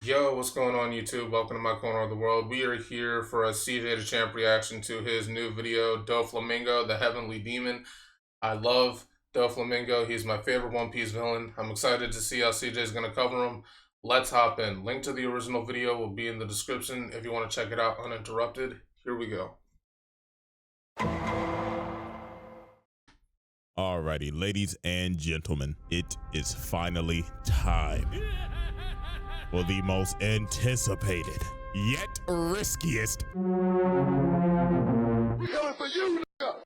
Yo, what's going on YouTube? Welcome to my corner of the world. We are here for a CJ Dachamp reaction to his new video, DOFLAMINGO, the Heavenly Demon. I love DOFLAMINGO. He's my favorite One Piece villain. I'm excited to see how CJ is going to cover him. Let's hop in. Link to the original video will be in the description if you want to check it out uninterrupted. Here we go. Alrighty, ladies and gentlemen, it is finally time for the most anticipated, yet riskiest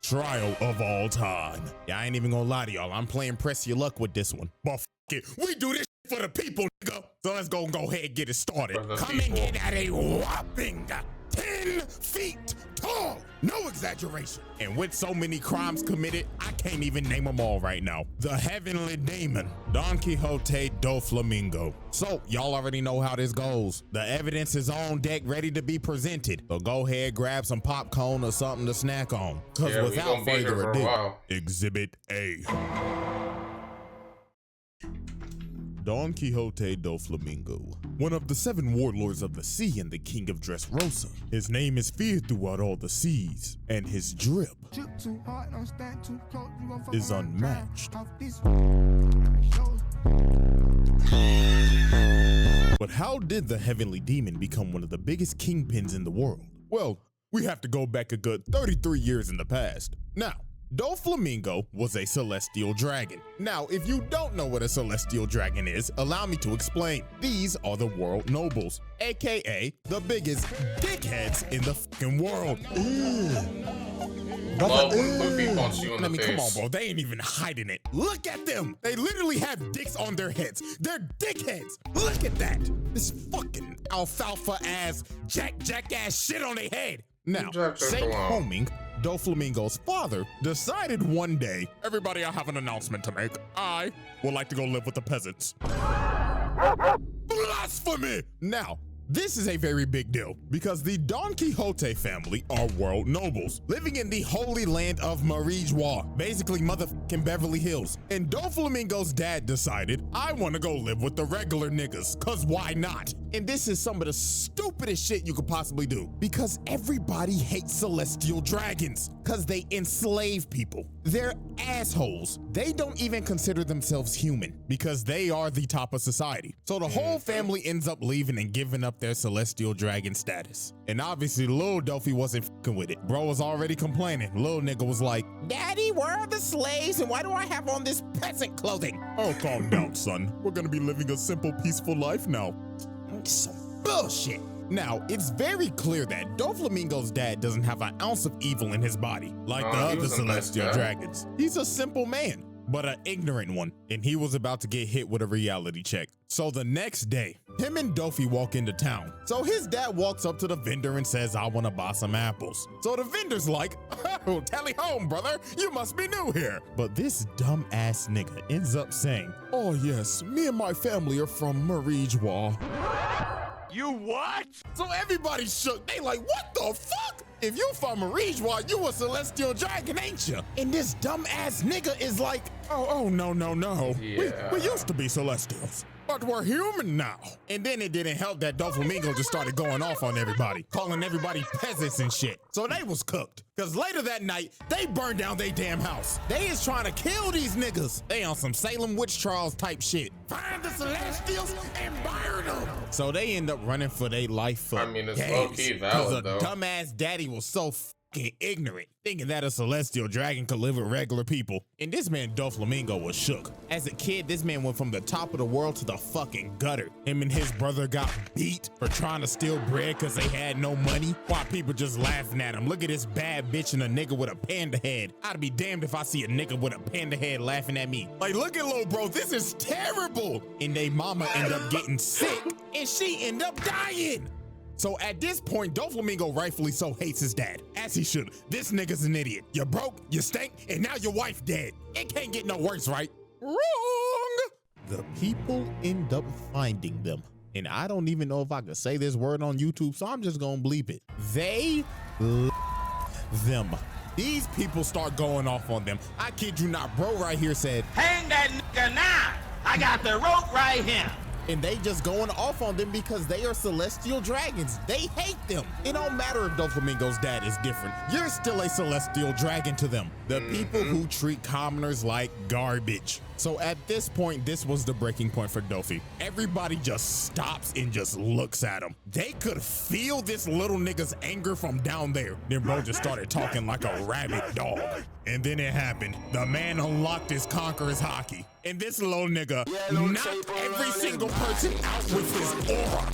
trial of all time. Yeah, I ain't even gonna lie to y'all. I'm playing press your luck with this one. But f it, we do this for the people, nigga. So let's go ahead and get it started. Coming in at a whopping 10 feet tall. No exaggeration. And with so many crimes committed, I can't even name them all right now. The Heavenly Demon, Don Quixote DOFLAMINGO. So y'all already know how this goes. The evidence is on deck, ready to be presented. So go ahead, grab some popcorn or something to snack on. Cause without further ado, Exhibit A. Don Quixote DOFLAMINGO, one of the 7 warlords of the sea and the king of Dressrosa. His name is feared throughout all the seas, and his drip is unmatched. But how did the Heavenly Demon become one of the biggest kingpins in the world? Well, we have to go back a good 33 years in the past. Now, DOFLAMINGO was a celestial dragon. Now, if you don't know what a celestial dragon is, allow me to explain. These are the world nobles, aka the biggest dickheads in the fucking world. Love when Luffy punches you in the face. Come on, bro. They ain't even hiding it. Look at them. They literally have dicks on their heads. They're dickheads. Look at that. This fucking alfalfa ass, jack ass shit on their head. Now, Saint Homing, DOFLAMINGO's father, decided one day, everybody, I have an announcement to make. I would like to go live with the peasants. Blasphemy! Now, this is a very big deal because the Don Quixote family are world nobles living in the holy land of Marijois, basically motherfucking Beverly Hills. And DOFLAMINGO's dad decided, I want to go live with the regular niggas, cause why not? And this is some of the stupidest shit you could possibly do because everybody hates celestial dragons cause they enslave people. They're assholes. They don't even consider themselves human because they are the top of society. So the whole family ends up leaving and giving up their celestial dragon status. And obviously Lil Dofi wasn't fucking with it. Bro was already complaining. Lil nigga was like, Daddy, where are the slaves and why do I have on this peasant clothing? Oh, calm down, son. We're gonna be living a simple, peaceful life now. Some bullshit. Now, it's very clear that DOFLAMINGO's dad doesn't have an ounce of evil in his body, like the other celestial dragons. He's a simple man, but an ignorant one, and he was about to get hit with a reality check. So the next day, him and Dofi walk into town. So his dad walks up to the vendor and says, I want to buy some apples. So the vendor's like, oh, tally home, brother, you must be new here. But this dumb ass nigga ends up saying, oh yes, me and my family are from Marijois. You what? So everybody shook. They like, what the fuck? If you from Marijois, you a celestial dragon, ain't you? And this dumb ass nigga is like, oh, no. Yeah. We used to be celestials, but we're human now. And then it didn't help that DOFLAMINGO just started going off on everybody, calling everybody peasants and shit. So they was cooked. Cause later that night, they burned down their damn house. They is trying to kill these niggas. They on some Salem witch trials type shit. Find the celestials and burn them. So they end up running for their life for it's low-key valid though. Cause a dumbass daddy was so fucking ignorant, thinking that a celestial dragon could live with regular people. And this man DOFLAMINGO was shook. As a kid, this man went from the top of the world to the fucking gutter. Him and his brother got beat for trying to steal bread cause they had no money, while people just laughing at him. Look at this bad bitch and a nigga with a panda head. I'd be damned if I see a nigga with a panda head laughing at me. Like, look at Lil Bro, this is terrible. And they mama end up getting sick and she end up dying. So at this point, DOFLAMINGO rightfully so hates his dad, as he should. This nigga's an idiot. You broke, you stink, and now your wife dead. It can't get no worse, right? Wrong! The people end up finding them. And I don't even know if I could say this word on YouTube, so I'm just gonna bleep it. They them. These people start going off on them. I kid you not, bro right here said, hang that nigga now. I got the rope right here. and they just going off on them because they are celestial dragons. They hate them. It don't matter if Doflamingo's dad is different. You're still a celestial dragon to them. The people who treat commoners like garbage. So at this point, this was the breaking point for Dofi. Everybody just stops and just looks at him. They could feel this little nigga's anger from down there. Then bro just started talking like a rabid dog. And then it happened. The man unlocked his conqueror's hockey. And this little nigga knocked every single person out with his aura.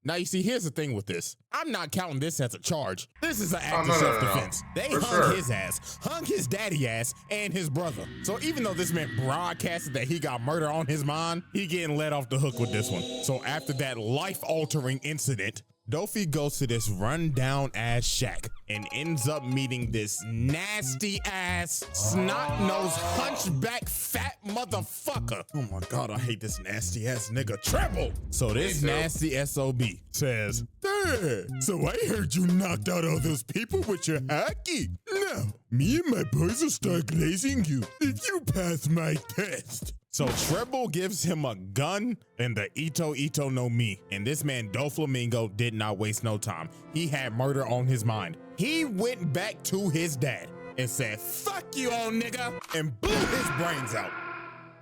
Now, you see, here's the thing with this. I'm not counting this as a charge. This is an act of self-defense. They hung his ass, hung his daddy ass, and his brother. So even though this man broadcasted that he got murder on his mind, he getting let off the hook with this one. So after that life-altering incident, Dofi goes to this rundown ass shack and ends up meeting this nasty ass, snot-nosed, hunchback, fat motherfucker. Oh my God, I hate this nasty ass nigga, Treble. So this nasty SOB says, "Hey, so I heard you knocked out all those people with your hockey. Now, me and my boys will start glazing you if you pass my test." So Treble gives him a gun and the Ito no Mi. And this man Doflamingo did not waste no time. He had murder on his mind. He went back to his dad and said, "Fuck you, old nigga," and blew his brains out.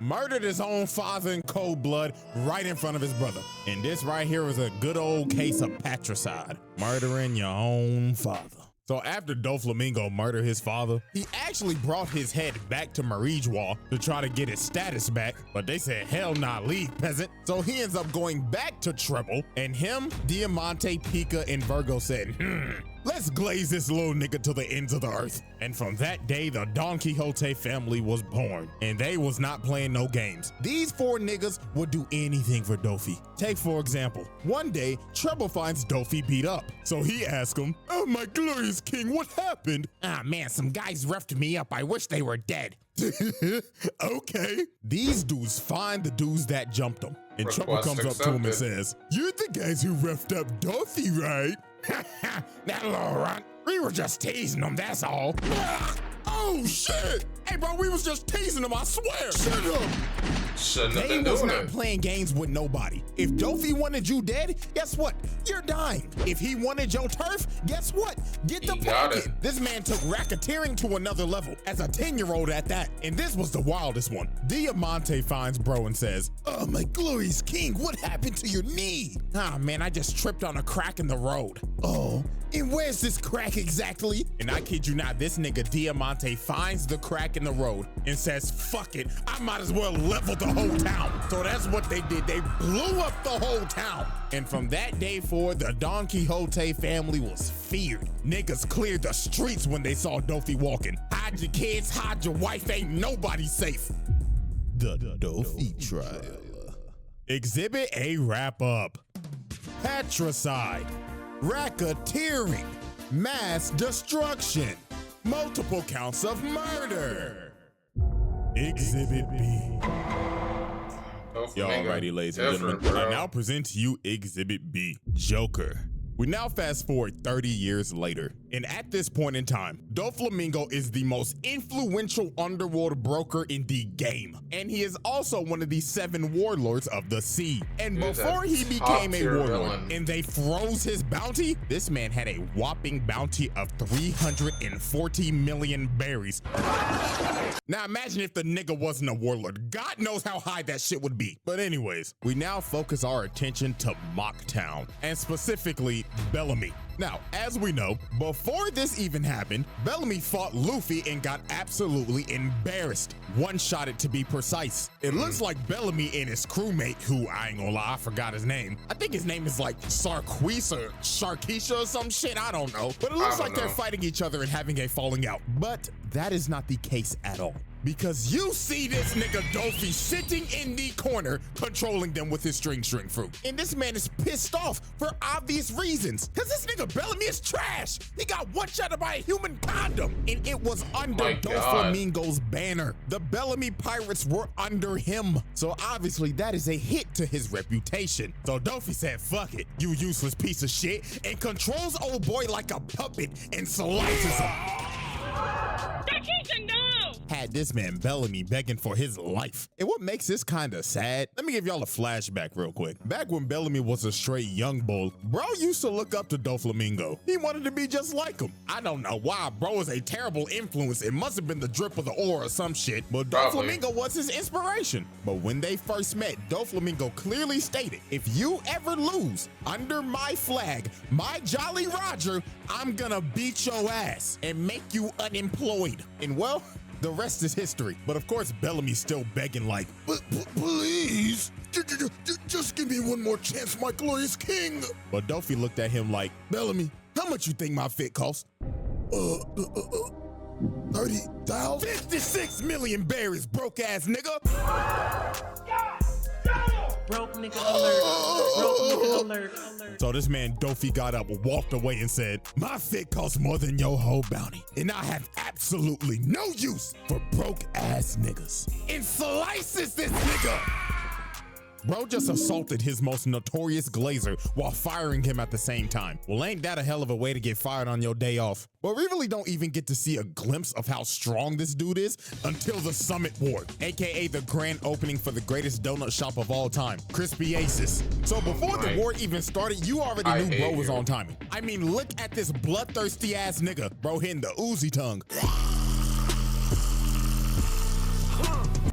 Murdered his own father in cold blood right in front of his brother. And this right here is a good old case of patricide. Murdering your own father. So after Doflamingo murdered his father, he actually brought his head back to Marijwa to try to get his status back, but they said, "Hell nah, leave, peasant." So he ends up going back to Treble, and him, Diamante, Pika, and Virgo said, "Let's glaze this little nigga to the ends of the earth." And from that day, the Don Quixote family was born, and they was not playing no games. These four niggas would do anything for Dofi. Take for example, one day, Treble finds Dofi beat up. So he asks him, "Oh my glorious king, what happened?" "Ah man, some guys roughed me up. I wish they were dead." Okay. These dudes find the dudes that jumped them. And Treble comes up to him and says, "You're the guys who roughed up Dofi, right?" "That little runt. We were just teasing him, that's all." "Oh shit! Hey bro, we was just teasing him, I swear." "Shut up." They was not playing games with nobody. If Dofi wanted you dead, guess what? You're dying. If he wanted your turf, guess what? Get the pocket. This man took racketeering to another level, as a 10-year-old at that. And this was the wildest one. Diamante finds bro and says, "Oh my glorious king, what happened to your knee?" "Ah man, I just tripped on a crack in the road." "Oh, and where's this crack exactly?" And I kid you not, this nigga Diamante finds the crack in the road and says, "Fuck it, I might as well level the whole town." So that's what they did. They blew up the whole town. And from that day forward, the Don Quixote family was feared. Niggas cleared the streets when they saw Dofi walking. Hide your kids, hide your wife, ain't nobody safe. The Dofi trial. Exhibit A wrap up. Patricide. Racketeering, mass destruction, multiple counts of murder. Exhibit B. Alrighty, ladies and gentlemen, I now present to you Exhibit B, Joker. We now fast forward 30 years later, and at this point in time, Doflamingo is the most influential underworld broker in the game, and he is also one of the 7 warlords of the sea. And before he became a warlord and they froze his bounty, this man had a whopping bounty of 340 million berries. Now imagine if the nigga wasn't a warlord. God knows how high that shit would be. But anyways, we now focus our attention to Mocktown, and specifically Bellamy. Now, as we know, before this even happened, Bellamy fought Luffy and got absolutely embarrassed. One-shotted to be precise. It looks like Bellamy and his crewmate, who I ain't gonna lie, I forgot his name. I think his name is like Sarquise or Sharkeisha or some shit, I don't know. But it looks like they're fighting each other and having a falling out. But that is not the case at all. Because you see this nigga Dofi sitting in the corner controlling them with his string fruit. And this man is pissed off for obvious reasons. Cause this nigga Bellamy is trash. He got one-shotted by a human condom. And it was under Doflamingo's banner. The Bellamy pirates were under him. So obviously that is a hit to his reputation. So Dofi said, "Fuck it, you useless piece of shit," and controls old boy like a puppet and slices him. had this man Bellamy begging for his life. And what makes this kind of sad, let me give y'all a flashback real quick. Back when Bellamy was a straight young bull, bro used to look up to DOFLAMINGO. He wanted to be just like him. I don't know why, bro is a terrible influence. It must have been the drip of the aura or some shit, but DOFLAMINGO was his inspiration. But when they first met, DOFLAMINGO clearly stated, if you ever lose under my flag, my Jolly Roger, I'm gonna beat your ass and make you unemployed. And well, the rest is history. But of course, Bellamy's still begging like, please, just give me one more chance, my glorious king. But Dofi looked at him like, Bellamy, how much you think my fit costs? 30,000? 56 million berries, broke ass nigga. Broke nigga alert. Broke nigga alert. So this man Dofi got up, walked away and said, my fit costs more than your whole bounty. And I have absolutely no use for broke ass niggas. And slices this nigga. Bro just assaulted his most notorious glazer while firing him at the same time. Well, ain't that a hell of a way to get fired on your day off? But we really don't even get to see a glimpse of how strong this dude is until the Summit War, aka the grand opening for the greatest donut shop of all time, Crispy Aces. So before the war even started, you already knew bro was on timing. I mean, look at this bloodthirsty ass nigga, bro hitting the Uzi tongue.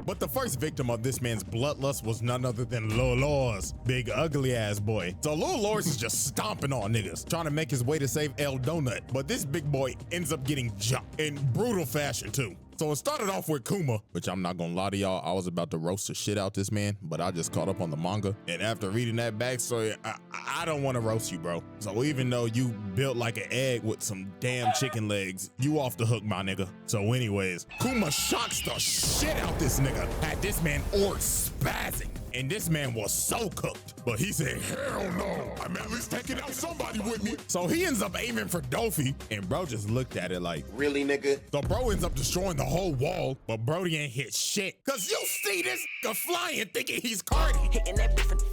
But the first victim of this man's bloodlust was none other than Lil Lors, big ugly ass boy. So Lil Lors is just stomping on niggas, trying to make his way to save El Donut. But this big boy ends up getting jumped in brutal fashion too. So it started off with Kuma, which I'm not gonna lie to y'all, I was about to roast the shit out this man, but I just caught up on the manga. And after reading that backstory, I don't wanna roast you, bro. So even though you built like an egg with some damn chicken legs, you off the hook, my nigga. So anyways, Kuma shocks the shit out this nigga, had this man spazzing. And this man was so cooked. But he said, hell no, I'm at least taking out somebody with me. So he ends up aiming for Dofi, and bro just looked at it like, really, nigga? So bro ends up destroying the whole wall, but Brody ain't hit shit. Cause you see this nigga flying thinking he's Cardi. Hitting that different.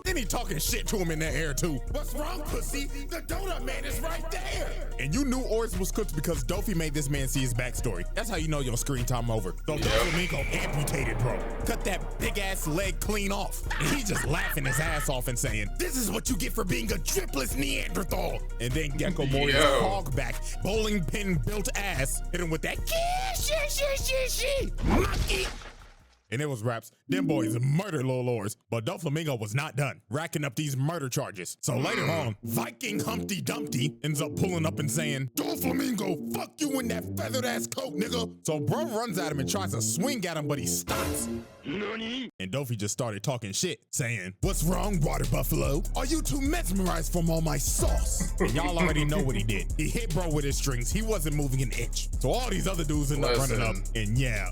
Then he talking shit to him in the air too. What's wrong, pussy? The donut man is right there. And you knew Oris was cooked because Dofi made this man see his backstory. That's how you know your screen time over. So DOFLAMINGO amputated, bro. Cut that big ass leg clean off. And he just laughing his ass off and saying, this is what you get for being a dripless Neanderthal. And then Gecko Mori's hogback, bowling pin built ass hit him with that monkey. And it was raps. Them boys murdered Lil Lors, but DOFLAMINGO was not done, racking up these murder charges. So later on, Viking Humpty Dumpty ends up pulling up and saying, DOFLAMINGO, fuck you in that feathered ass coat, nigga. So bro runs at him and tries to swing at him, but he stops. And Dofi just started talking shit, saying, what's wrong, water buffalo? Are you too mesmerized from all my sauce? And y'all already know what he did. He hit bro with his strings. He wasn't moving an inch. So all these other dudes end up running up. And yeah,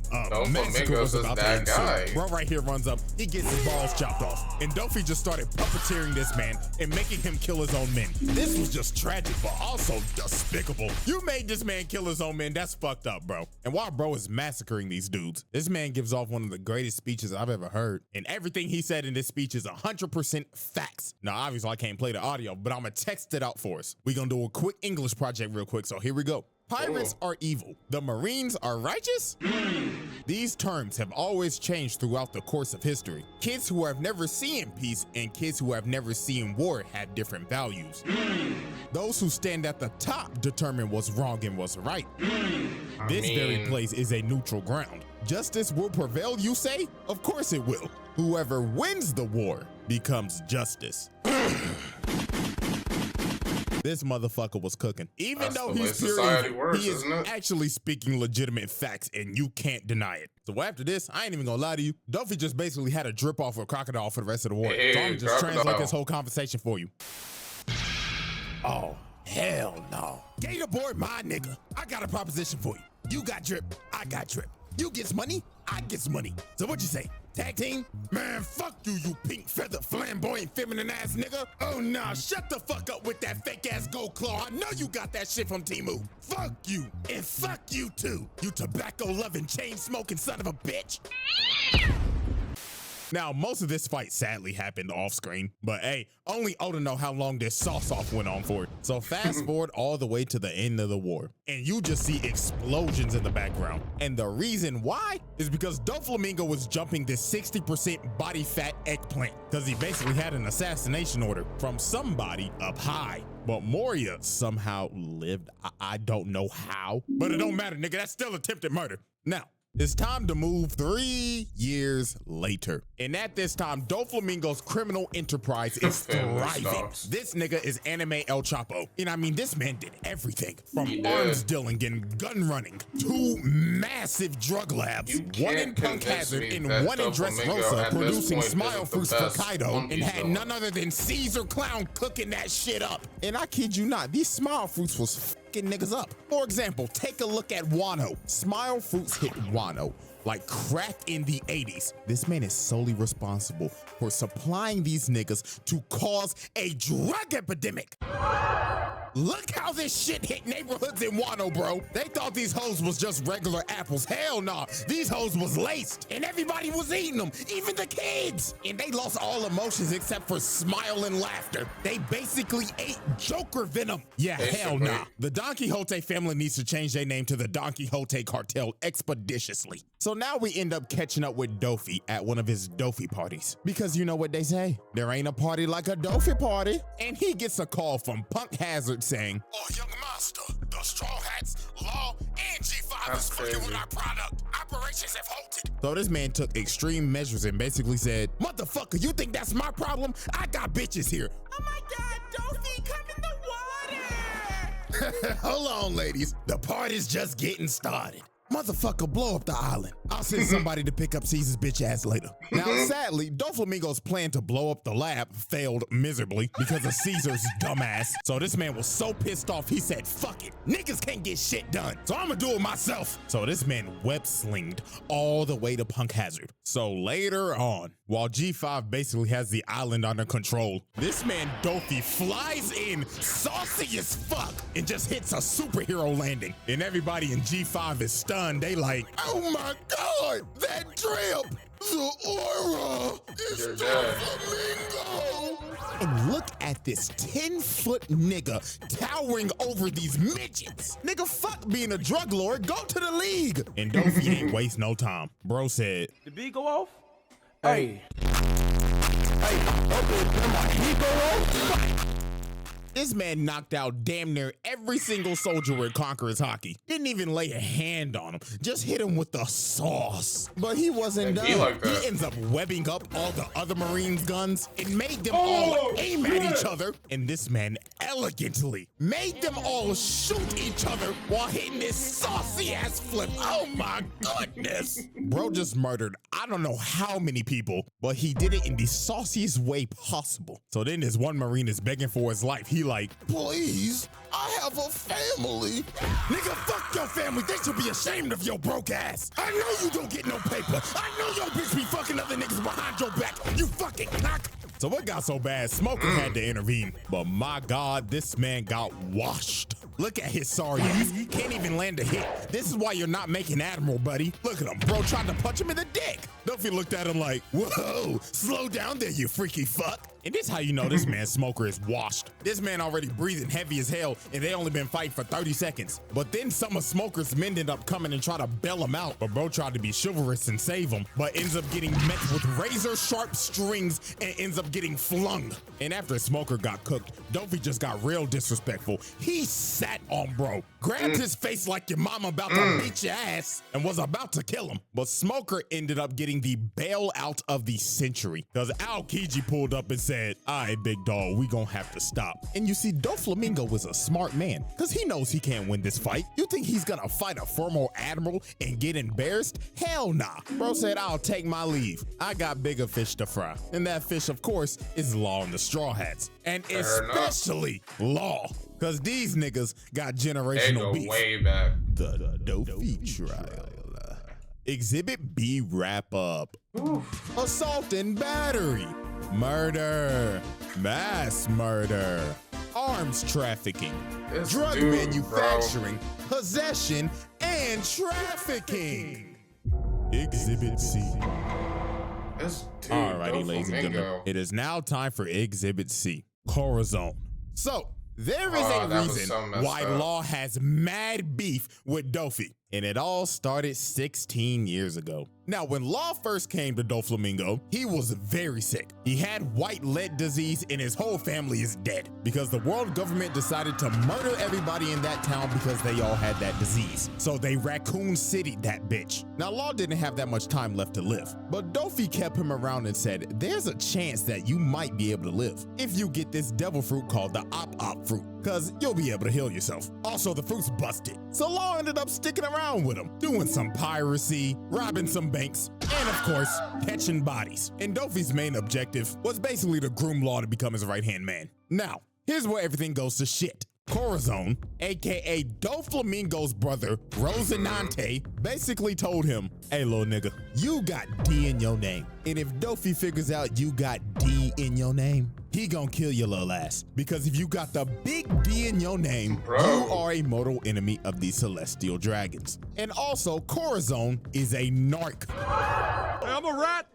Mexico was about to ensue. Bro right here runs up. He gets his balls chopped off. And Dofi just started puppeteering this man and making him kill his own men. This was just tragic, but also despicable. You made this man kill his own men. That's fucked up, bro. And while bro is massacring these dudes, this man gives off one of the greatest speeches I've ever heard. And everything he said in this speech is 100% facts. Now, obviously I can't play the audio, but I'm gonna text it out for us. We're gonna do a quick English project real quick, so here we go. Pirates are evil. The Marines are righteous? These terms have always changed throughout the course of history. Kids who have never seen peace and kids who have never seen war have different values. Those who stand at the top determine what's wrong and what's right. This very place is a neutral ground. Justice will prevail, you say? Of course it will. Whoever wins the war becomes justice. This motherfucker was cooking. Even though he's pure, he is actually speaking legitimate facts, and you can't deny it. So after this, I ain't even gonna lie to you. Dofi just basically had a drip off with Crocodile for the rest of the war. So I'm just translate this whole conversation for you. Oh, hell no. Gator boy, my nigga. I got a proposition for you. You got drip, I got drip. You gets money, I gets money. So what you say? Tag team? Man, fuck you, you pink feather flamboyant feminine ass nigga. Oh nah, shut the fuck up with that fake ass gold claw. I know you got that shit from Temu. Fuck you, and fuck you too, you tobacco loving chain smoking son of a bitch. Now, most of this fight sadly happened off screen, but hey, only Oda know how long this sauce-off went on for. So fast forward all the way to the end of the war, and you just see explosions in the background. And the reason why is because Doflamingo was jumping this 60% body fat eggplant, because he basically had an assassination order from somebody up high. But Moria somehow lived. I don't know how, but it don't matter, nigga. That's still attempted murder. Now, it's time to move 3 years later. And at this time, Doflamingo's criminal enterprise is thriving. This nigga is anime El Chapo. And I mean, this man did everything from arms dealing and gun running to massive drug labs. One in Punk Hazard and one in Dressrosa, producing smile fruits for Kaido, and had none other than Caesar Clown cooking that shit up. And I kid you not, these smile fruits was niggas up. For example, take a look at Wano. Smile Fruits hit Wano like crack in the 80s. This man is solely responsible for supplying these niggas to cause a drug epidemic. Look how this shit hit neighborhoods in Wano, bro. They thought these hoes was just regular apples. Hell nah. These hoes was laced and everybody was eating them, even the kids. And they lost all emotions except for smile and laughter. They basically ate Joker venom. Yeah, hell nah. The Don Quixote family needs to change their name to the Don Quixote cartel expeditiously. So now we end up catching up with Dofi at one of his Dofi parties. Because you know what they say, there ain't a party like a Dofi party. And he gets a call from Punk Hazard saying, "Oh, young master, the Straw Hats, Law, and G5 is fucking with our product. Operations have halted." So this man took extreme measures and basically said, "Motherfucker, you think that's my problem? I got bitches here." Oh my God, Dofi, come in the water. Hold on, ladies. The party's just getting started. Motherfucker, blow up the island. I'll send somebody to pick up Caesar's bitch ass later. Now, sadly, Doflamingo's plan to blow up the lab failed miserably because of Caesar's dumbass. So this man was so pissed off, he said, "Fuck it. Niggas can't get shit done, so I'ma do it myself." So this man web-slinged all the way to Punk Hazard. So later on, while G5 basically has the island under control, this man Dofi flies in saucy as fuck and just hits a superhero landing. And everybody in G5 is stunned. They like, "Oh my God, that drip! The aura is Doflamingo!" And look at this 10-foot nigga towering over these midgets. Nigga, fuck being a drug lord, go to the league. And Dofi ain't waste no time. Bro said, "The beat go off? Hey. Hey, okay, come on, he go off?" This man knocked out damn near every single soldier in Conqueror's Hockey. Didn't even lay a hand on him. Just hit him with the sauce. But he wasn't done. He ends up webbing up all the other Marines' guns and made them all aim at each other. And this man elegantly made them all shoot each other while hitting this saucy ass flip. Oh my goodness. Bro just murdered I don't know how many people, but he did it in the sauciest way possible. So then this one Marine is begging for his life. He like, "Please, I have a family." Nigga, fuck your family. They should be ashamed of your broke ass. I know you don't get no paper. I know your bitch be fucking other niggas behind your back. You fucking knock. So it got so bad, Smoker had to intervene. But my God, this man got washed. Look at his sorry ass. Can't even land a hit. This is why you're not making Admiral, buddy. Look at him. Bro tried to punch him in the dick. Duffy looked at him like, "Whoa, slow down there, you freaky fuck." And this how you know this man Smoker is washed. This man already breathing heavy as hell, and they only been fighting for 30 seconds. But then some of Smoker's men ended up coming and try to bail him out. But bro tried to be chivalrous and save him, but ends up getting met with razor sharp strings and ends up getting flung. And after Smoker got cooked, Dofi just got real disrespectful. He sat on bro, grabbed his face like your mama about to beat your ass, and was about to kill him. But Smoker ended up getting the bailout of the century, because Aokiji pulled up and said, "All right, big dog, we gonna have to stop." And you see, Doflamingo was a smart man, because he knows he can't win this fight. You think he's gonna fight a former admiral and get embarrassed? Hell nah. Bro said, "I'll take my leave. I got bigger fish to fry." And that fish, of course, is Law and the Straw Hats. And especially Law, because these niggas got generational beef. Way back. The Dofi trial. Exhibit B wrap up. Assault and battery. Murder. Mass murder. Arms trafficking. Drug manufacturing. Possession and trafficking. Exhibit C. This dude, Alrighty, ladies and gentlemen, DOFLAMINGO. it is now time for Exhibit C, Corazon. So, there is a that was reason so messed why up. Law has mad beef with Dofi, and it all started 16 years ago. Now, when Law first came to DOFLAMINGO, he was very sick. He had white lead disease and his whole family is dead because the world government decided to murder everybody in that town because they all had that disease. So they Raccoon City that bitch. Now, Law didn't have that much time left to live, but Dofi kept him around and said, there's a chance that you might be able to live if you get this devil fruit called the Op fruit, because you'll be able to heal yourself. Also, the fruit's busted. So Law ended up sticking around with him, doing some piracy, robbing some banks, and of course, catching bodies. And Dofi's main objective was basically to groom Law to become his right-hand man. Now, here's where everything goes to shit. Corazon, aka DOFLAMINGO's brother, Rosinante, basically told him, hey, little nigga, you got D in your name. And if Dofi figures out you got D in your name, he gonna kill your little ass. Because if you got the big D in your name, Bro. you are a mortal enemy of the celestial dragons. And also, Corazon is a narc. Hey, I'm a rat.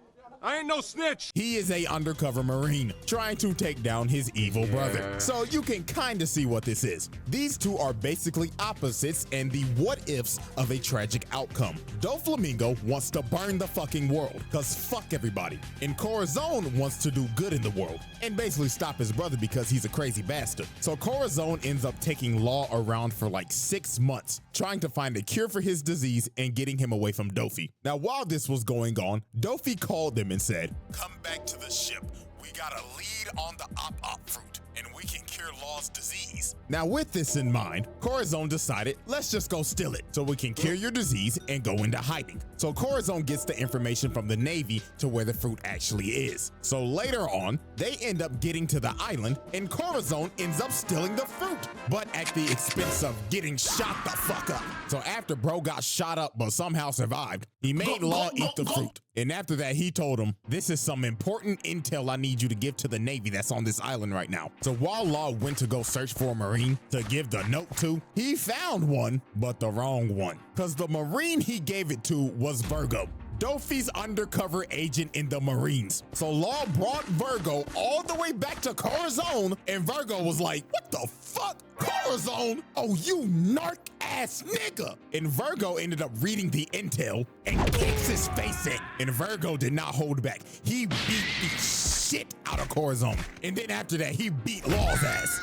I ain't no snitch. He is a undercover Marine trying to take down his evil brother. So you can kind of see what this is. These two are basically opposites and the what ifs of a tragic outcome. DOFLAMINGO wants to burn the fucking world because fuck everybody. And Corazon wants to do good in the world and basically stop his brother because he's a crazy bastard. So Corazon ends up taking Law around for like 6 months, trying to find a cure for his disease and getting him away from Dofi. Now, while this was going on, Dofi called them and said, come back to the ship. We got a lead on the Op fruit, and we can cure Law's disease. Now, with this in mind, Corazon decided, let's just go steal it so we can cure your disease and go into hiding. So Corazon gets the information from the Navy to where the fruit actually is. So later on, they end up getting to the island, and Corazon ends up stealing the fruit, but at the expense of getting shot the fuck up. So after bro got shot up but somehow survived, he made Law eat the fruit. And after that, he told him, this is some important intel I need you to give to the Navy that's on this island right now. So while Law went to go search for a Marine to give the note to, he found one, but the wrong one. Because the Marine he gave it to was Virgo, Dofi's undercover agent in the Marines. So Law brought Virgo all the way back to Corazon, and Virgo was like, what the fuck? Corazon? Oh, you narc ass nigga. And Virgo ended up reading the intel and kicks his face in. And Virgo did not hold back. He beat the shit out of Corazon. And then after that, he beat Law's ass.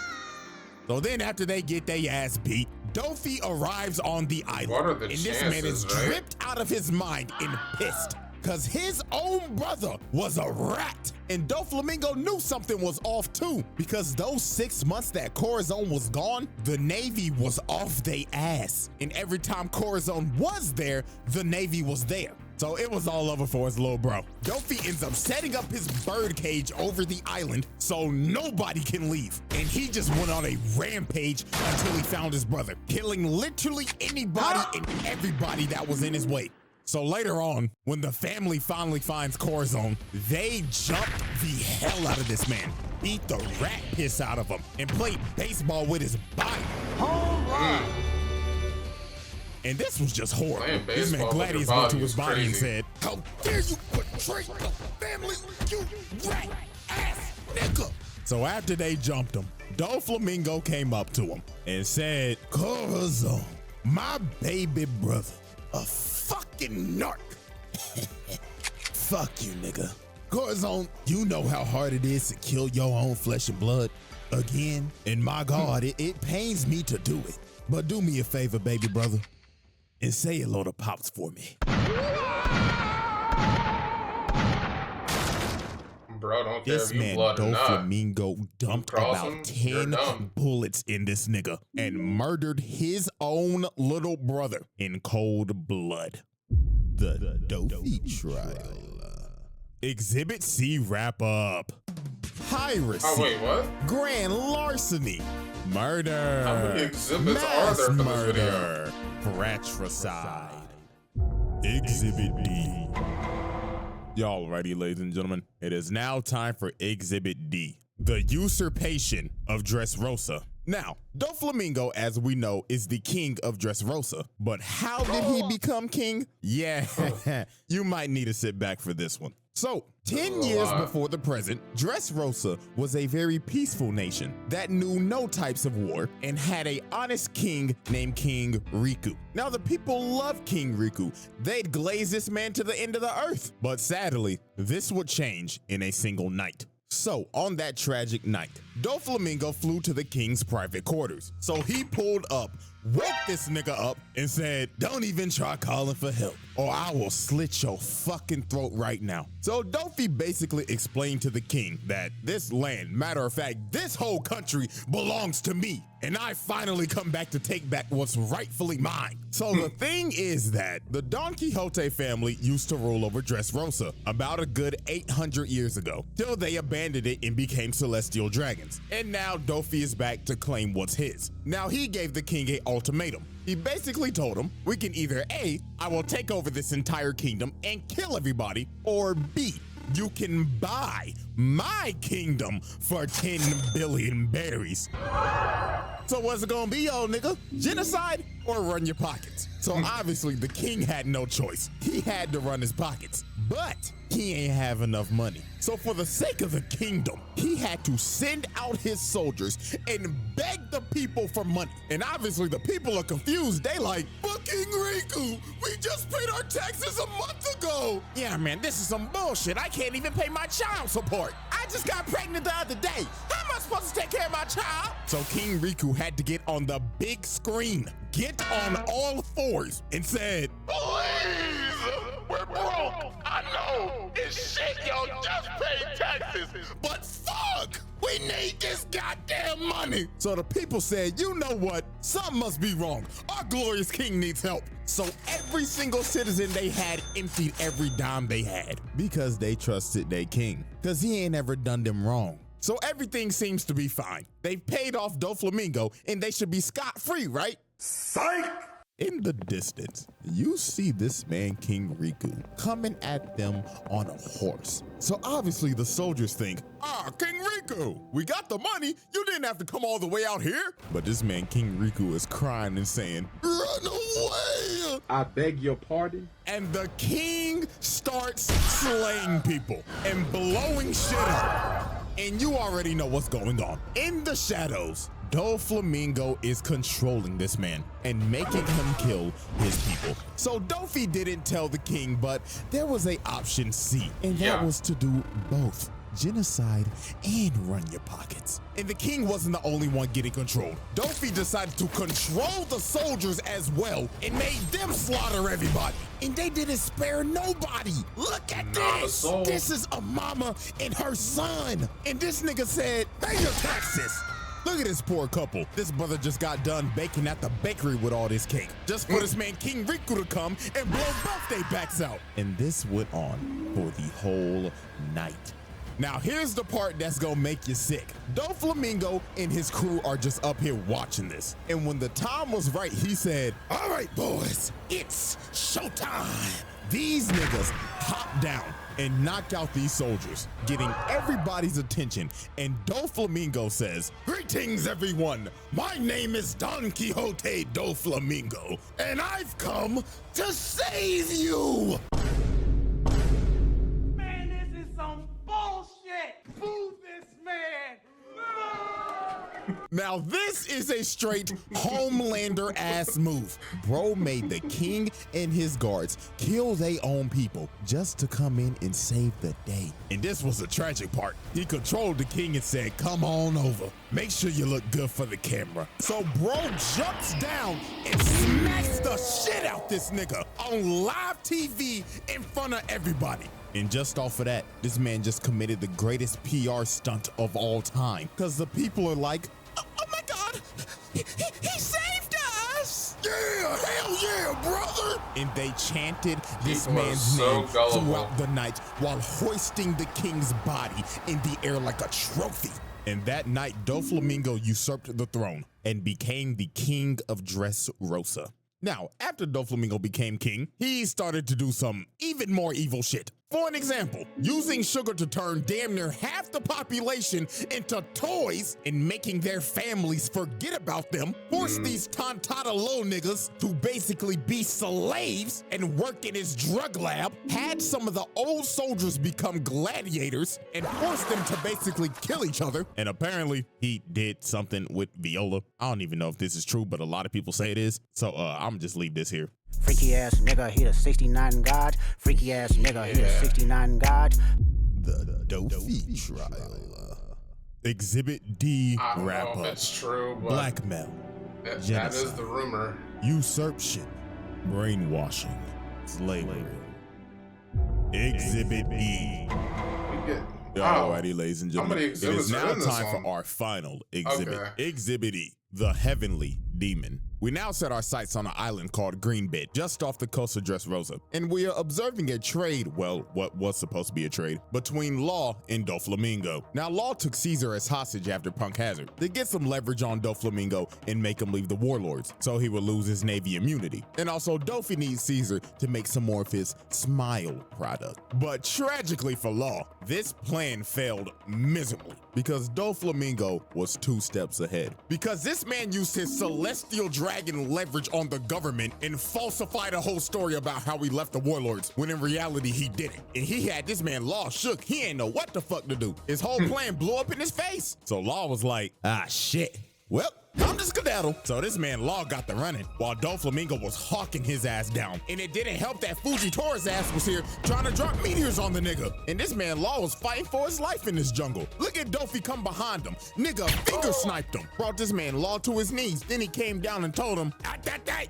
So then after they get their ass beat, Dofi arrives on the island. What are the and this man is chances, right? dripped out of his mind and pissed. Cause his own brother was a rat. And DOFLAMINGO knew something was off too. Because those 6 months that Corazon was gone, the Navy was off they ass. And every time Corazon was there, the Navy was there. So it was all over for his little bro. Dofi ends up setting up his bird cage over the island so nobody can leave. And he just went on a rampage until he found his brother, killing literally anybody and everybody that was in his way. So later on, when the family finally finds Corazon, they jumped the hell out of this man, beat the rat piss out of him, and played baseball with his body. Home run. And this was just horrible. Playing This man baseball with Gladys your went to body his is body and crazy. said, how dare you betray the family, you rat ass nigga. So after they jumped him, DOFLAMINGO came up to him and said, Corazon, my baby brother, a fucking narc. Fuck you, nigga. Corazon, you know how hard it is to kill your own flesh and blood again. And my God, it pains me to do it. But do me a favor, baby brother, and say hello to Pops for me. Bro, don't care This if you man, blood or not. DOFLAMINGO, dumped cross about him, you're 10 dumb. bullets in this nigga and murdered his own little brother in cold blood. The Dofi trial. Exhibit C wrap up. Piracy. Oh, wait, what? Grand larceny. Murder. How many exhibits are Mass there for this murder. Fratricide. Exhibit D. Y'all ready, ladies and gentlemen? It is now time for Exhibit D, the usurpation of Dressrosa. Now, DOFLAMINGO, as we know, is the king of Dressrosa. But how did he become king? Yeah, you might need to sit back for this one. So, 10 years before the present, Dressrosa was a very peaceful nation that knew no types of war and had an honest king named King Riku. Now, the people loved King Riku. They'd glaze this man to the end of the earth. But sadly, this would change in a single night. So, on that tragic night, Doflamingo flew to the king's private quarters. So he pulled up, woke this nigga up, and said, "Don't even try calling for help, or I will slit your fucking throat right now." So Dofi basically explained to the king that this land, matter of fact, this whole country belongs to me, and I finally come back to take back what's rightfully mine. So the thing is that the Don Quixote family used to rule over Dressrosa about a good 800 years ago, till they abandoned it and became celestial dragons. And now Dofi is back to claim what's his. Now he gave the king an ultimatum. He basically told him, we can either A, I will take over this entire kingdom and kill everybody, or B, you can buy my kingdom for 10 billion berries. So what's it gonna be, old nigga? Genocide or run your pockets? So obviously the king had no choice. He had to run his pockets, but he ain't have enough money. So for the sake of the kingdom, he had to send out his soldiers and beg the people for money. And obviously the people are confused. They like, fucking Riku, we just paid our taxes a month ago. Yeah, man, this is some bullshit. I can't even pay my child support. I just got pregnant the other day. How am I supposed to take care of my child? So King Riku had to get on the big screen, get on all fours, and said, "Please, we're broke. I know it's shit, y'all just paid taxes, but fuck, we need this goddamn money." So the people said, you know what? Something must be wrong. Our glorious king needs help. So every single citizen they had emptied every dime they had because they trusted their king, because he ain't ever done them wrong. So everything seems to be fine. They've paid off Doflamingo and they should be scot-free, right? Psych! In the distance, you see this man, King Riku, coming at them on a horse. So obviously the soldiers think, King Riku, we got the money. You didn't have to come all the way out here. But this man, King Riku, is crying and saying, "Run away! I beg your pardon?" And the king starts slaying people and blowing shit up. And you already know what's going on. In the shadows, Doflamingo is controlling this man and making him kill his people. So Dofi didn't tell the king, but there was a option C, and that was to do both. Genocide and run your pockets. And the king wasn't the only one getting controlled. Dofi decided to control the soldiers as well and made them slaughter everybody. And they didn't spare nobody. Look at this. This is a mama and her son. And this nigga said, pay your taxes. Look at this poor couple. This brother just got done baking at the bakery with all this cake, just for this man King Riku to come and blow both their backs out. And this went on for the whole night. Now here's the part that's gonna make you sick. Doflamingo and his crew are just up here watching this. And when the time was right, he said, all right, boys, it's showtime. These niggas hop down and knock out these soldiers, getting everybody's attention. And Doflamingo says, greetings, everyone. My name is Don Quixote Doflamingo, and I've come to save you. Man, this is some bullshit. Move this man. Now this is a straight Homelander ass move. Bro made the king and his guards kill their own people just to come in and save the day. And this was the tragic part. He controlled the king and said, come on over. Make sure you look good for the camera. So bro jumps down and smacks the shit out this nigga on live TV in front of everybody. And just off of that, this man just committed the greatest PR stunt of all time. Because the people are like, oh my God, he saved us. Yeah, hell yeah, brother. And they chanted this man's name throughout the night while hoisting the king's body in the air like a trophy. And that night, Doflamingo usurped the throne and became the king of Dressrosa. Now, after Doflamingo became king, he started to do some even more evil shit. For an example, using sugar to turn damn near half the population into toys and making their families forget about them forced these tontata little niggas to basically be slaves and work in his drug lab, had some of the old soldiers become gladiators, and forced them to basically kill each other. And apparently, he did something with Viola. I don't even know if this is true, but a lot of people say it is. So I'm just leave this here. Freaky ass nigga, he the 69 God. Freaky ass nigga, he the 69 God. The Dofi trial. Exhibit D I don't wrap know up. if it's true, but Blackmail. that Genocide. is the rumor. Usurpation. Brainwashing. Slavery. Exhibit E. We get. Alrighty, ladies and How many gentlemen. It exhibits is are now in this time one? for our final exhibit. Okay. Exhibit E. The Heavenly Demon. We now set our sights on an island called Greenbed, just off the coast of Dressrosa, and we are observing a trade, well, what was supposed to be a trade, between Law and DOFLAMINGO. Now, Law took Caesar as hostage after Punk Hazard to get some leverage on DOFLAMINGO and make him leave the warlords, so he would lose his Navy immunity. And also, Dofi needs Caesar to make some more of his smile product. But tragically for Law, this plan failed miserably because DOFLAMINGO was 2 steps ahead. Because this man used his celestial dragon leverage on the government and falsified a whole story about how he left the warlords, when in reality he didn't. And he had this man Law shook. He ain't know what the fuck to do. His whole plan blew up in his face. So Law was like, ah shit. Well, I'm just skedaddle. So this man Law got the running while DOFLAMINGO was hawking his ass down. And it didn't help that Fujitora's ass was here trying to drop meteors on the nigga. And this man Law was fighting for his life in this jungle. Look at Dofi come behind him. Nigga finger sniped him. Brought this man Law to his knees. Then he came down and told him,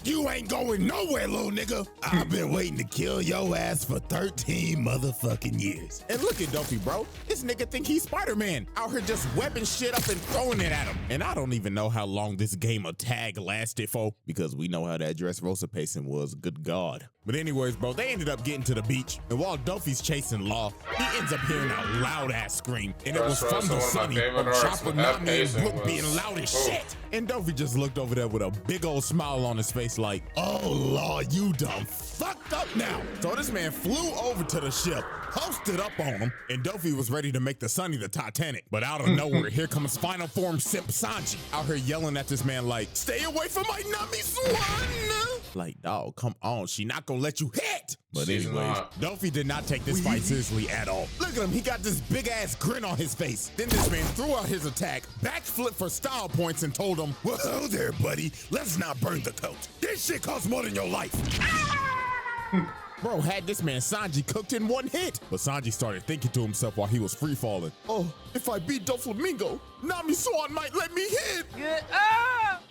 you ain't going nowhere, little nigga. I've been waiting to kill your ass for 13 motherfucking years. And look at Dofi, bro. This nigga think he's Spider-Man. Out here just webbing shit up and throwing it at him. And I don't even know how long this game of tag lasted for, because we know how that Dressrosa pacing was, good God. But anyways, bro, they ended up getting to the beach, and while Dofi's chasing Law, he ends up hearing a loud ass scream, and it was from the Sunny from Chopper, Nami, and Brooke being loud as shit. And Dofi just looked over there with a big old smile on his face like, oh Law, you done fucked up now. So this man flew over to the ship, posted up on him, and Dofi was ready to make the Sunny the Titanic. But out of nowhere, here comes final form Simp Sanji out here yelling at this man like, stay away from my Nami Swan. Like, dog, come on, she not gonna let you hit. But She's anyways, not. Dofi did not take this fight seriously at all. Look at him, he got this big ass grin on his face. Then this man threw out his attack, backflip for style points, and told him, well, hello there, buddy. Let's not burn the coat. This shit costs more than your life. Bro had this man Sanji cooked in 1 hit. But Sanji started thinking to himself while he was free falling, oh, if I beat DOFLAMINGO, Nami Swan might let me hit.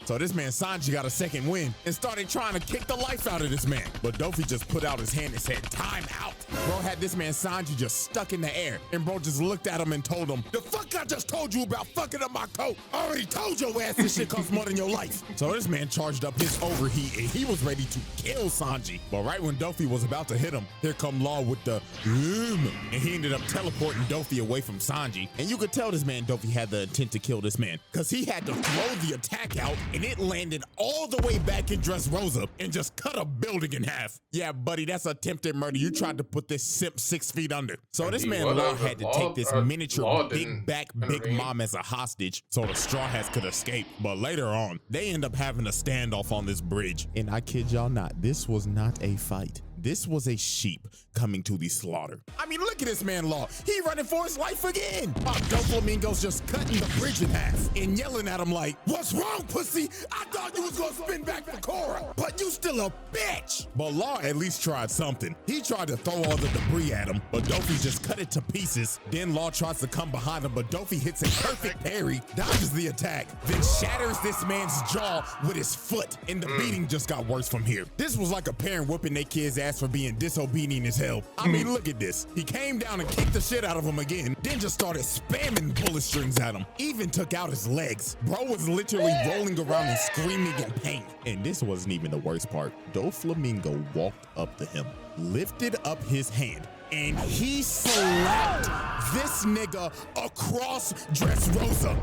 So this man Sanji got a second win and started trying to kick the life out of this man. But Dofi just put out his hand and said, time out. Bro had this man Sanji just stuck in the air. And bro just looked at him and told him, the fuck I just told you about fucking up my coat? I already told your ass this shit costs more than your life. So this man charged up his overheat and he was ready to kill Sanji. But right when Dofi was about to hit him, here come Law with the and he ended up teleporting Dofi away from Sanji. And you could tell this man Dofi had the intent to kill this man, because he had to throw the attack out and it landed all the way back in Dressrosa and just cut a building in half. Yeah, buddy, that's attempted murder. You tried to put this simp 6 feet under. So this man Law had to take this miniature big back Big Mom as a hostage so the Straw Hats could escape. But later on, they end up having a standoff on this bridge. And I kid y'all not, this was not a fight. This was a sheep coming to the slaughter. I mean, look at this man Law. He running for his life again. While DOFLAMINGO's just cutting the bridge in half and yelling at him like, what's wrong, pussy? I thought you was gonna spin back for Korra, but you still a bitch. But Law at least tried something. He tried to throw all the debris at him, but Dofi just cut it to pieces. Then Law tries to come behind him, but Dofi hits a perfect parry, dodges the attack, then shatters this man's jaw with his foot. And the beating just got worse from here. This was like a parent whooping their kid's ass for being disobedient as hell. I mean, look at this. He came down and kicked the shit out of him again, then just started spamming bullet strings at him. Even took out his legs. Bro was literally rolling around and screaming in pain. And this wasn't even the worst part. DOFLAMINGO walked up to him, lifted up his hand, and he slapped this nigga across Dressrosa.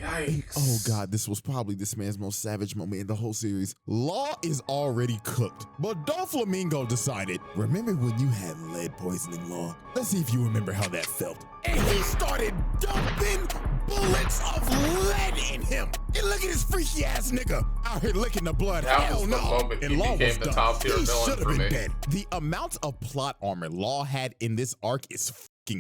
Yikes. Oh God, this was probably this man's most savage moment in the whole series. Law is already cooked, but DOFLAMINGO decided, remember when you had lead poisoning, Law? Let's see if you remember how that felt. And he started dumping bullets of lead in him. And look at this freaky ass nigga out here licking the blood. That Hell was the no. moment And he Law became was the done. top tier He villain should have for been me. dead. The amount of plot armor Law had in this arc is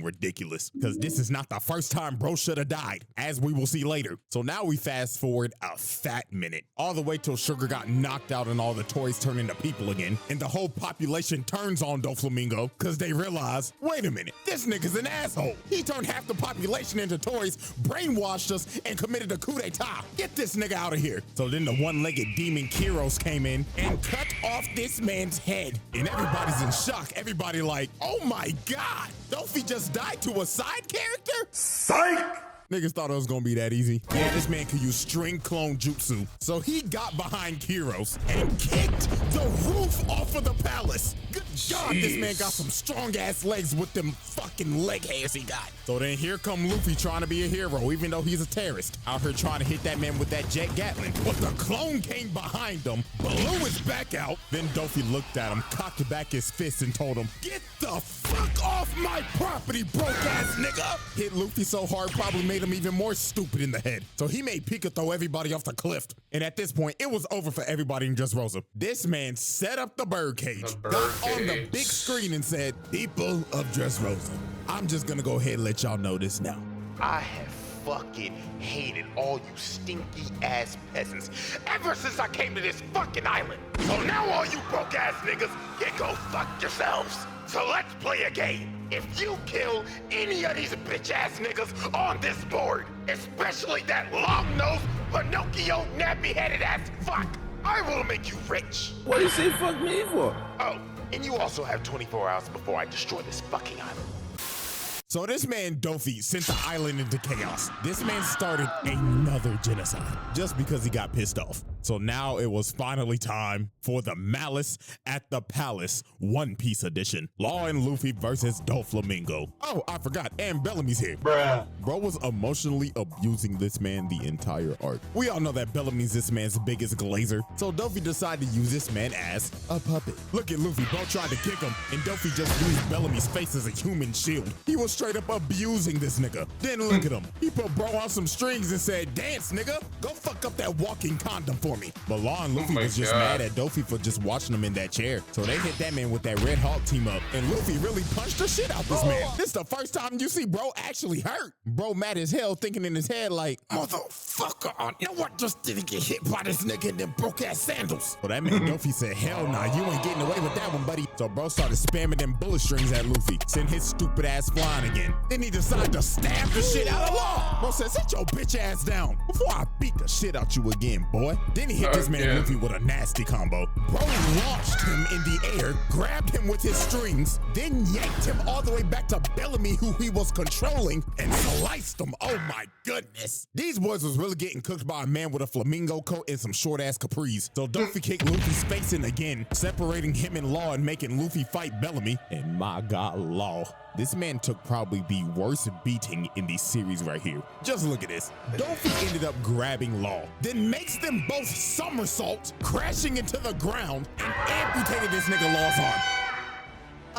ridiculous, because this is not the first time bro should have died, as we will see later. So now we fast forward a fat minute, all the way till Sugar got knocked out and all the toys turn into people again, and the whole population turns on DOFLAMINGO because they realize, wait a minute, this nigga's an asshole. He turned half the population into toys, brainwashed us, and committed a coup d'etat. Get this nigga out of here. So then the one-legged demon Kyros came in and cut off this man's head, and everybody's in shock. Everybody like, oh my God, Dofi just died to a side character? Psych! Niggas thought it was gonna be that easy. Yeah, this man could use string clone jutsu. So he got behind Kyros and kicked the roof off of the palace. Good God, this man got some strong ass legs with them fucking leg hairs he got. So then here come Luffy trying to be a hero, even though he's a terrorist. Out here trying to hit that man with that jet Gatling. But the clone came behind him, blew his back out. Then Dofi looked at him, cocked back his fist and told him, get the fuck off my property, broke ass nigga. Hit Luffy so hard, probably made him even more stupid in the head. So he made Pika throw everybody off the cliff. And at this point, it was over for everybody in Dressrosa. This man set up the birdcage, got on the big screen and said, people of Dressrosa, I'm just gonna go ahead and let y'all know this now. I have fucking hated all you stinky ass peasants ever since I came to this fucking island. So now all you broke ass niggas can go fuck yourselves. So let's play a game. If you kill any of these bitch ass niggas on this board, especially that long-nosed, Pinocchio, nappy-headed ass fuck, I will make you rich. What do you say fuck me for? Oh, and you also have 24 hours before I destroy this fucking island. So this man Dofi sent the island into chaos. This man started another genocide just because he got pissed off. So now it was finally time for the Malice at the Palace One Piece edition. Law and Luffy versus DOFLAMINGO. Oh, I forgot, and Bellamy's here. Bruh. Bro was emotionally abusing this man the entire arc. We all know that Bellamy's this man's biggest glazer, so Dofi decided to use this man as a puppet. Look at Luffy, bro tried to kick him, and Dofi just used Bellamy's face as a human shield. He was straight up abusing this nigga. Then look at him. He put bro on some strings and said, dance, nigga. Go fuck up that walking condom for me. But Law and Luffy was just mad at Dofi for just watching him in that chair. So they hit that man with that Red Hawk team up, and Luffy really punched the shit out this man. This the first time you see bro actually hurt. Bro mad as hell, thinking in his head like, motherfucker, you know what, just didn't get hit by this nigga in them broke ass sandals. So that man Dofi said, hell nah, you ain't getting away with that one, buddy. So bro started spamming them bullet strings at Luffy, sent his stupid ass flying again. Then he decided to stab the shit out of Law. Bro said, sit your bitch ass down before I beat the shit out you again, boy. Then he hit this man Luffy with a nasty combo. Bro launched him in the air, grabbed him with his strings, then yanked him all the way back to Bellamy, who he was controlling, and sliced him. Oh my goodness. These boys was really getting cooked by a man with a flamingo coat and some short ass capris. So Dofi kicked Luffy's face in again, separating him and Law and making Luffy fight Bellamy. And my God, Law. This man took probably the worst beating in the series right here. Just look at this. Dofi ended up grabbing Law, then makes them both somersault, crashing into the ground, and amputated this nigga Law's arm.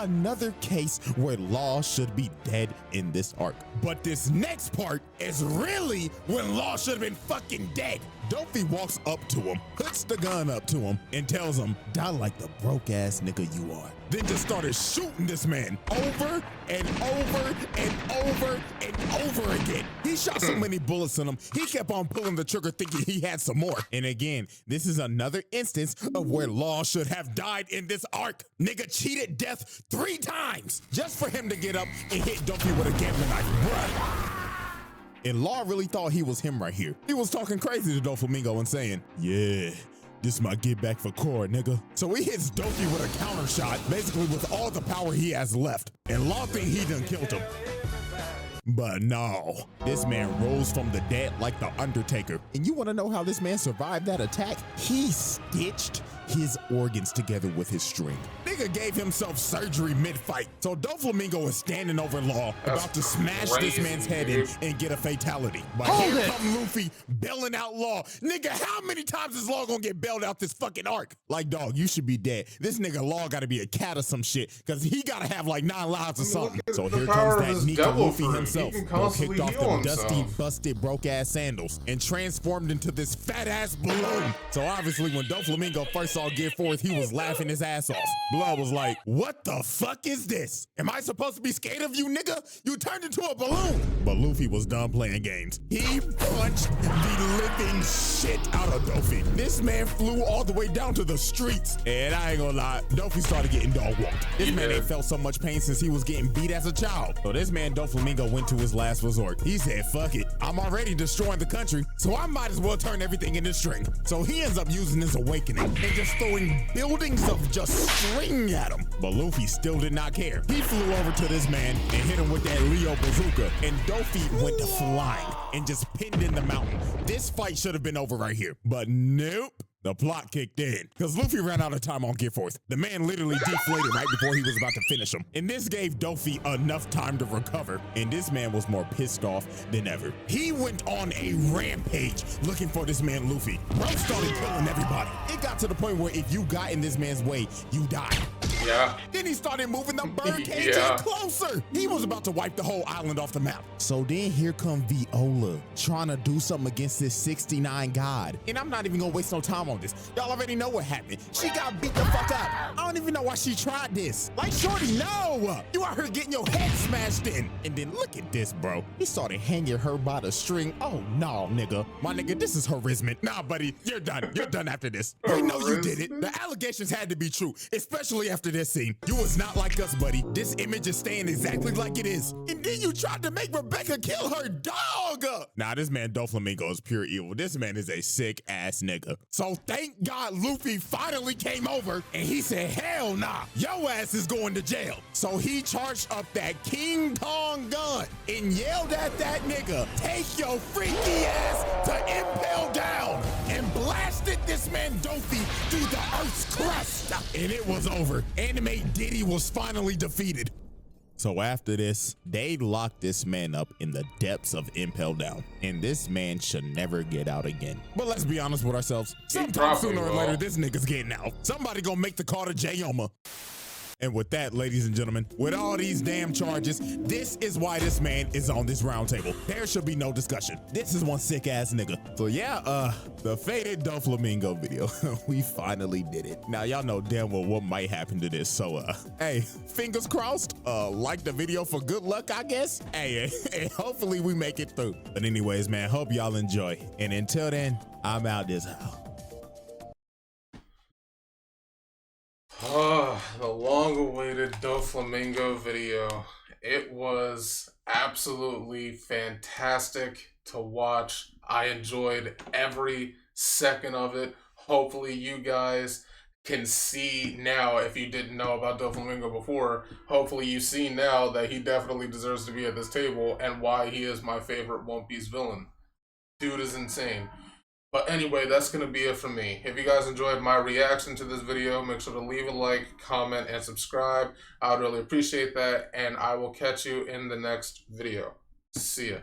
Another case where Law should be dead in this arc. But this next part is really when Law should have been fucking dead. Dofi walks up to him, puts the gun up to him, and tells him, die like the broke ass nigga you are. Then just started shooting this man over and over and over and over again. He shot so many bullets in him, he kept on pulling the trigger thinking he had some more. And again, this is another instance of where Law should have died in this arc. Nigga cheated death 3 times just for him to get up and hit Dofi with a gambling knife, bruh. And Law really thought he was him right here. He was talking crazy to DOFLAMINGO and saying, yeah, this my get back for Core, nigga. So he hits Dofi with a counter shot, basically with all the power he has left. And Law think he done killed him. But no, this man rose from the dead like the Undertaker. And you wanna know how this man survived that attack? He stitched his organs together with his string. Nigga gave himself surgery mid-fight. So Doflamingo is standing over Law, about to smash this man's head in and get a fatality. But here come Luffy bailing out Law. Nigga, how many times is Law gonna get bailed out this fucking arc? Like, dog, you should be dead. This nigga Law gotta be a cat or some shit, because he gotta have like 9 lives or something. So here comes that Nika Luffy himself, who kicked off them dusty, busted, broke-ass sandals and transformed into this fat-ass balloon. So obviously when Doflamingo first saw Gear 4th, he was laughing his ass off. Blood was like, what the fuck is this? Am I supposed to be scared of you, nigga? You turned into a balloon. But Luffy was done playing games. He punched the living shit out of Dofi. This man flew all the way down to the streets. And I ain't gonna lie, Dofi started getting dog walked. This man ain't felt so much pain since he was getting beat as a child. So this man Doflamingo went to his last resort. He said, fuck it, I'm already destroying the country, so I might as well turn everything into string. So he ends up using his awakening and just throwing buildings of just string at him. But Luffy still did not care. He flew over to this man and hit him with that Leo bazooka, and Dofi went to flying and just pinned in the mountain. This fight should have been over right here, but nope. The plot kicked in, because Luffy ran out of time on Gear 4th. The man literally deflated right before he was about to finish him. And this gave Dofi enough time to recover, and this man was more pissed off than ever. He went on a rampage looking for this man Luffy. Bro started killing everybody. It got to the point where if you got in this man's way, you died. Yeah. Then he started moving the bird cage in closer. He was about to wipe the whole island off the map. So then here come Viola trying to do something against this 69 god. And I'm not even gonna waste no time on this. Y'all already know what happened. She got beat the fuck up. I don't even know why she tried this. Like, shorty, no! You out here getting your head smashed in. And then look at this, bro. He started hanging her by the string. Oh, no, nigga. My nigga, this is harassment. Nah, buddy, you're done. You're done after this. We know you did it. The allegations had to be true, especially after this scene. You was not like us, buddy. This image is staying exactly like it is. And then you tried to make Rebecca kill her dog. Nah, this man Doflamingo is pure evil. This man is a sick ass nigga. So thank God Luffy finally came over and he said, hell nah, your ass is going to jail. So he charged up that King Kong gun and yelled at that nigga, take your freaky ass to impale down, and blasted this man Dofi through the earth's crust. And it was over. Anime Diddy was finally defeated. So after this, they locked this man up in the depths of Impel Down, and this man should never get out again. But let's be honest with ourselves. Sometime sooner or later, this nigga's getting out. Somebody gonna make the call to Jayoma. And with that, ladies and gentlemen, with all these damn charges, this is why this man is on this round table. There should be no discussion. This is one sick ass nigga. So yeah, the faded Doflamingo video, we finally did it. Now y'all know damn well what might happen to this. So hey, fingers crossed, like the video for good luck, I guess. Hey, hopefully we make it through. But anyways, man, hope y'all enjoy. And until then, I'm out this house. The long-awaited Doflamingo video. It was absolutely fantastic to watch. I enjoyed every second of it. Hopefully you guys can see now, if you didn't know about Doflamingo before, hopefully you see now that he definitely deserves to be at this table and why he is my favorite One Piece villain. Dude is insane. But anyway, that's going to be it for me. If you guys enjoyed my reaction to this video, make sure to leave a like, comment, and subscribe. I would really appreciate that, and I will catch you in the next video. See ya.